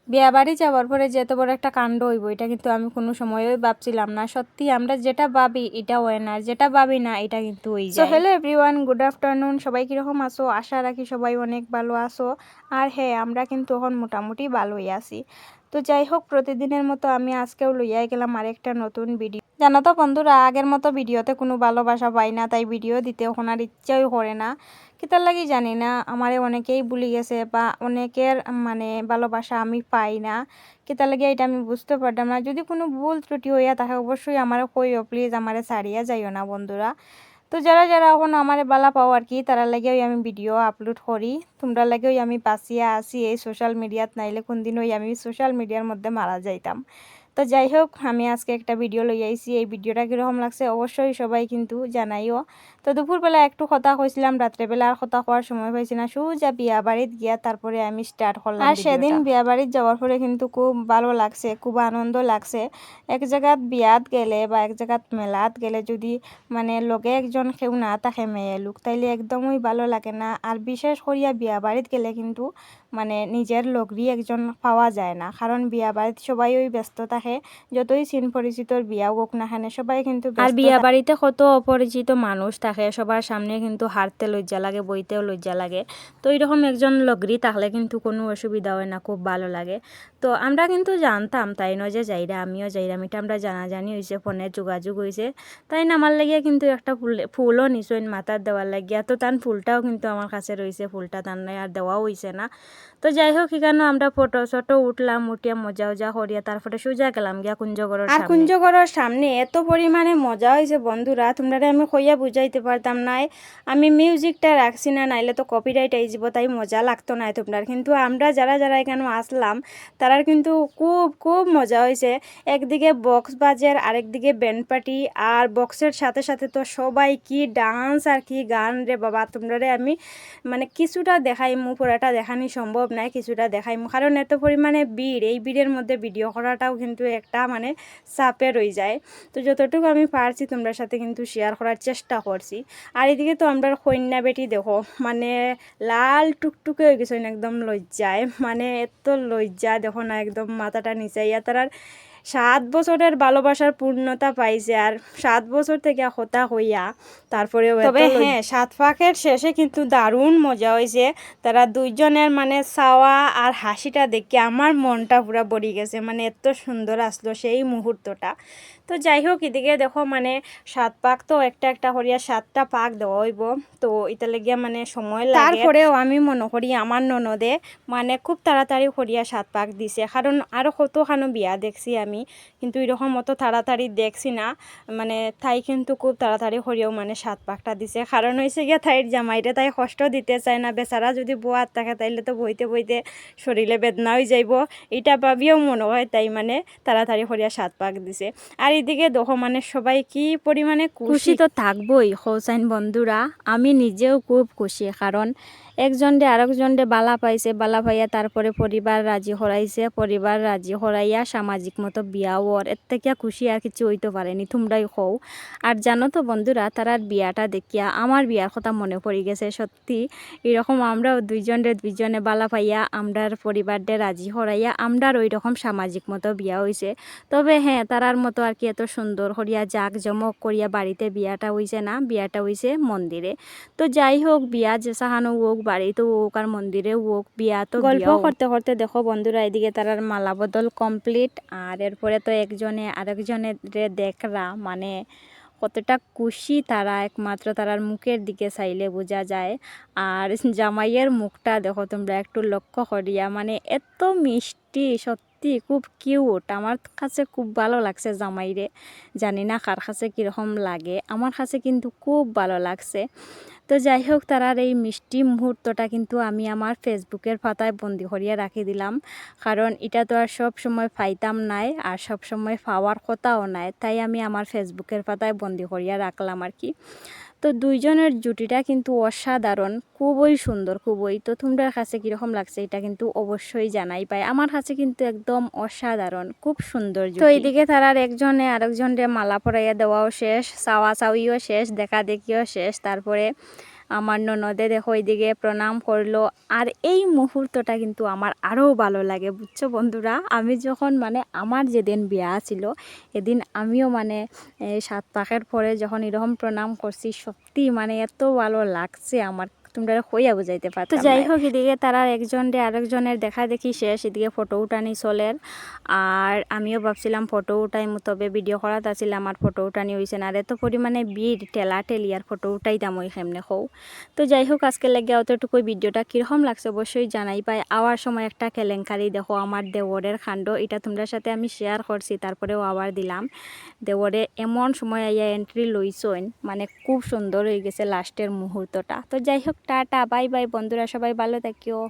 বিয়া বাড়ি যাওয়ার পরে যে এত বড় একটা কাণ্ড হইব এটা কিন্তু আমি কোনো সময়ই ভাবছিলাম না। সত্যি আমরা যেটা ভাবি এটা হয় না, যেটা ভাবি না এটা কিন্তু হয়ে যায়। So hello everyone, good afternoon. সবাই কীরকম আছো? আশা রাখি সবাই অনেক ভালো আছো। আর হ্যাঁ, আমরা কিন্তু এখন মোটামুটি ভালোই আছি। তো যাই হোক, প্রতিদিনের মতো আমি আজকেও লইয়াই গেলাম আরেকটা নতুন ভিডিও। জানো তো বন্ধুরা, আগের মতো ভিডিওতে কোনো ভালোবাসা পাই না, তাই ভিডিও দিতে এখন আর ইচ্ছাই করে না। কিতার লাগি জানি না, আমারে অনেকেই ভুলে গেছে বা অনেকের মানে ভালোবাসা আমি পাই না। কিতার লাগি এটা আমি বুঝতে পারতাম না। যদি কোনো ভুল ত্রুটি হইয়া থাকে অবশ্যই আমারে কইও, প্লিজ আমারে ছাড়িয়া যাইও না বন্ধুরা। তো যারা যারা এখন আমারে বালা পাও আর কি, তারা লাগেও আমি ভিডিও আপলোড করি, তোমরা লাগেও আমি বাঁচিয়া আছি এই সোশ্যাল মিডিয়াত, নাইলে কোনদিন ওই আমি সোশ্যাল মিডিয়ার মধ্যে মারা যাইতাম। তো যাই হোক, আমি আজকে একটা ভিডিও লই আইছি। এই ভিডিওটা কীরকম লাগছে অবশ্যই সবাই কিন্তু জানাইও। তো দুপুরবেলা একটু কথা কইছিলাম, রাত্রেবেলা আর কথা কওয়ার সময় পাইছি না, সোজা বিয়া বাড়িত গিয়া তারপরে আমি স্টার্ট করলাম। আর সেদিন বিয়া বাড়িত যাওয়ার পরে কিন্তু খুব ভালো লাগছে, খুব আনন্দ লাগছে। এক জায়গাত বিয়াত গেলে বা এক জায়গাত মেলাত গেলে যদি মানে লগে একজন কেউ না থাকে মেয়ে লোক, তাইলে একদমই ভালো লাগে না। আর বিশেষ করিয়া বিয়া বাড়িত গেলে কিন্তু মানে নিজের লগরি একজন পাওয়া যায় না, কারণ বিয়া বাড়িতে সবাই ওই ব্যস্ত থাকে। যতই চিন পরিচিতর বিয়া হোক না কেন, সবাই কিন্তু ব্যস্ত। আর বিয়া বাড়িতে কত অপরিচিত মানুষ থাকে, সবার সামনে কিন্তু হাঁটতে লজ্জা লাগে, বইতেও লজ্জা লাগে। তো এইরকম একজন লগরি থাকলে কিন্তু কোনো অসুবিধা হয় না, খুব ভালো লাগে। তো আমরা কিন্তু জানতাম তাই নয় যে যাইরা, আমিও যাইরাম, এটা আমরা জানাজানি হয়েছে, ফোনে যোগাযোগ হয়েছে। তাই না আমার লাগিয়া কিন্তু একটা ফুলও নিশ্চয় মাথার দেওয়ার লাগিয়া। তো তার ফুলটাও কিন্তু আমার কাছে রয়েছে, ফুলটা তার আর দেওয়াও হয়েছে না। তো যাই হোক, এখানে আমরা ফটো শটো উঠলাম, উঠিয়া মজা উজা করিয়া তারপরে সোজা গেলাম গিয়া কুঞ্জগড়ের সামনে। আর কুঞ্জগড়ের সামনে এত পরিমাণে মজা হয়েছে বন্ধুরা, তোমরা আমি কইয়া বুঝাইতে পারতাম নাই। আমি মিউজিকটা রাখছি না, নাইলে তো কপিরাইট আই যাব, তাই মজা লাগতো না তোমরা। কিন্তু আমরা যারা যারা এখানে আসলাম তারার কিন্তু খুব খুব মজা হয়েছে। একদিকে বক্স বাজের, আরেকদিকে ব্যান্ড পার্টি, আর বক্সের সাথে সাথে তো সবাই কি ডান্স আর কি গান রে বাবা। তোমরা আমি মানে কিছুটা দেখাইমু, পুরাটা দেখানি সম্ভব নাই, কিছুটা দেখাইমু, কারণ এত পরিমাণে ভিড়, এই ভিড়ের মধ্যে ভিডিও করাটাও কিন্তু একটা মানে চাপে রয়ে যায়। তো যতটুকু আমি পারছি তোমরা সাথে কিন্তু শেয়ার করার চেষ্টা করছি। আর এদিকে তো আমরা কন্যা বেটি দেখো, মানে লাল টুকটুকে হয়ে গেছে একদম লজ্জায়, মানে এত লজ্জা দেখো না, একদম মাথাটা নিচাইয়া। তার 7 বছরের ভালোবাসার পূর্ণতা পাইছে, আর 7 বছর থেকে হতা হইয়া তারপরে। তবে হ্যাঁ, 7 পাকের শেষে কিন্তু দারুণ মজা হয়েছে। তারা দুইজনের মানে চাওয়া আর হাসিটা দেখে আমার মনটা পুরা ভরে গেছে, মানে এত সুন্দর আসলো সেই মুহূর্তটা। তো যাই হোক, এদিকে দেখো মানে 7 পাক তো একটা একটা করিয়া 7টা পাক দেওয়া হইব। তো এটা লেগিয়া মানে সময় লাগে। তারপরেও আমি মনে করি আমার ননদে মানে খুব তাড়াতাড়ি করিয়া 7 পাক দিছে, কারণ আরও কতখানো বিয়া দেখছি আমি, কিন্তু এরকম অত তাড়াতাড়ি দেখছি না। মানে তাই কিন্তু খুব তাড়াতাড়ি করিয়াও মানে 7 পাকটা দিছে, কারণ হয়েছে গিয়া তাইর জামাইরে তাই কষ্ট দিতে চায় না। বেচারা যদি বোয়ার থাকে তাইলে তো বইতে বইতে শরীরে বেদনা হয়ে যাইব, এটা ভাবিও মনে হয় তাই মানে তাড়াতাড়ি করিয়া 7 পাক দিছে। আর এদিকে দেখো মানে সবাই কি পরিমাণে খুশি তো থাকবই হোসাইন বন্ধুরা। আমি নিজেও খুব খুশি, কারণ একজনরে আরেকজনরে বালা পাইছে, বালা পাইয়া তারপরে পরিবার রাজি হরাইছে, পরিবার রাজি হরাইয়া সামাজিক মতো বিয়া ওর, এর থেকে খুশি আর কিছু হইতে পারেনি, তোমরাই কও। আর জানো তো বন্ধুরা, তারার বিয়াটা দেখিয়া আমার বিয়ার কথা মনে পড়ে গেছে। সত্যি এরকম আমরাও দুইজনে বালা পাইয়া আমরার পরিবাররে রাজি হরাইয়া আমরার ওই রকম সামাজিক মতো বিয়া হয়েছে। তবে হ্যাঁ, তারার মতো আর কি এত সুন্দর করিয়া জাঁকজমক করিয়া বাড়িতে বিয়াটা হইছে না, বিয়াটা হইছে মন্দিরে। তো যাই হোক, বিয়া যেসাহানো হোক, বাড়িতেও হোক আর মন্দিরে হোক, বিয়া তো গল্প করতে করতে দেখো বন্ধুরা, এদিকে তারার মালা বদল কমপ্লিট। আর এরপরে তো একজনে আরেকজনের দেখরা মানে কতটা খুশি তারা, একমাত্র তারার মুখের দিকে চাইলে বোঝা যায়। আর জামাইয়ের মুখটা দেখো তোমরা একটু লক্ষ্য করিয়া, মানে এত মিষ্টি, সত্যি খুব কিউট। আমার কাছে খুব ভালো লাগছে জামাইরে, জানি না কার কাছে কীরকম লাগে, আমার কাছে কিন্তু খুব ভালো লাগছে। তো যাই হোক, তারার এই মিষ্টি মুহূর্তটা কিন্তু আমি আমার ফেসবুকের পাতায় বন্দি করিয়া রাখি দিলাম, কারণ এটা তো আর সব সময় পাইতাম নাই, আর সব সময় পাওয়ার কথাও নাই, তাই আমি আমার ফেসবুকের পাতায় বন্দি করিয়া রাখলাম আর কি। তো দুইজনের জুটিটা কিন্তু অসাধারণ, খুবই সুন্দর, খুবই। তো তোমরা কাছে কীরকম লাগছে এটা কিন্তু অবশ্যই জানাই পাই, আমার কাছে কিন্তু একদম অসাধারণ, খুব সুন্দর জুটি। তো এইদিকে তারার একজনে আরেকজনরে মালা পরাইয়া দেওয়াও শেষ, চাওয়া চাওয়িও শেষ, দেখা দেখিও শেষ। তারপরে আমার ননদে দেখো এইদিকে প্রণাম করলো। আর এই মুহূর্তটা কিন্তু আমার আরও ভালো লাগে, বুঝছো বন্ধুরা। আমি যখন মানে আমার যেদিন বিয়া ছিল এদিন আমিও মানে 7 পাকের পরে যখন এরকম প্রণাম করছি, সত্যি মানে এত ভালো লাগছে আমার, তোমরা হইয়া বুঝাইতে পারো। তো যাই হোক, এদিকে তারা একজনরে আরেকজনের দেখা দেখি শেষ, এদিকে ফটো উঠানি চলের। আর আমিও ভাবছিলাম ফটো উঠাই, তবে ভিডিও করাত আসছিলাম, আর ফটো উঠানি হয়েছে না। আর এত পরিমাণে ভিড়, ঠেলা ঠেলি, আর ফটো উঠাইতাম ওই সামনে হও। তো যাই হোক, আজকে লাগে অতটুকুই। ভিডিওটা কীরকম লাগছে অবশ্যই জানাই পাই। আওয়ার সময় একটা কেলেঙ্কারি দেখো, আমার দেওরের কাণ্ড, এটা তোমরা সাথে আমি শেয়ার করছি, তারপরেও আবার দিলাম। দেওরে এমন সময় আইয়া এন্ট্রি লইছেন, মানে খুব সুন্দর হয়ে গেছে লাস্টের মুহূর্তটা। তো যাই হোক, টাটা বাই বাই বন্ধুরা, সবাই ভালো থাকিও।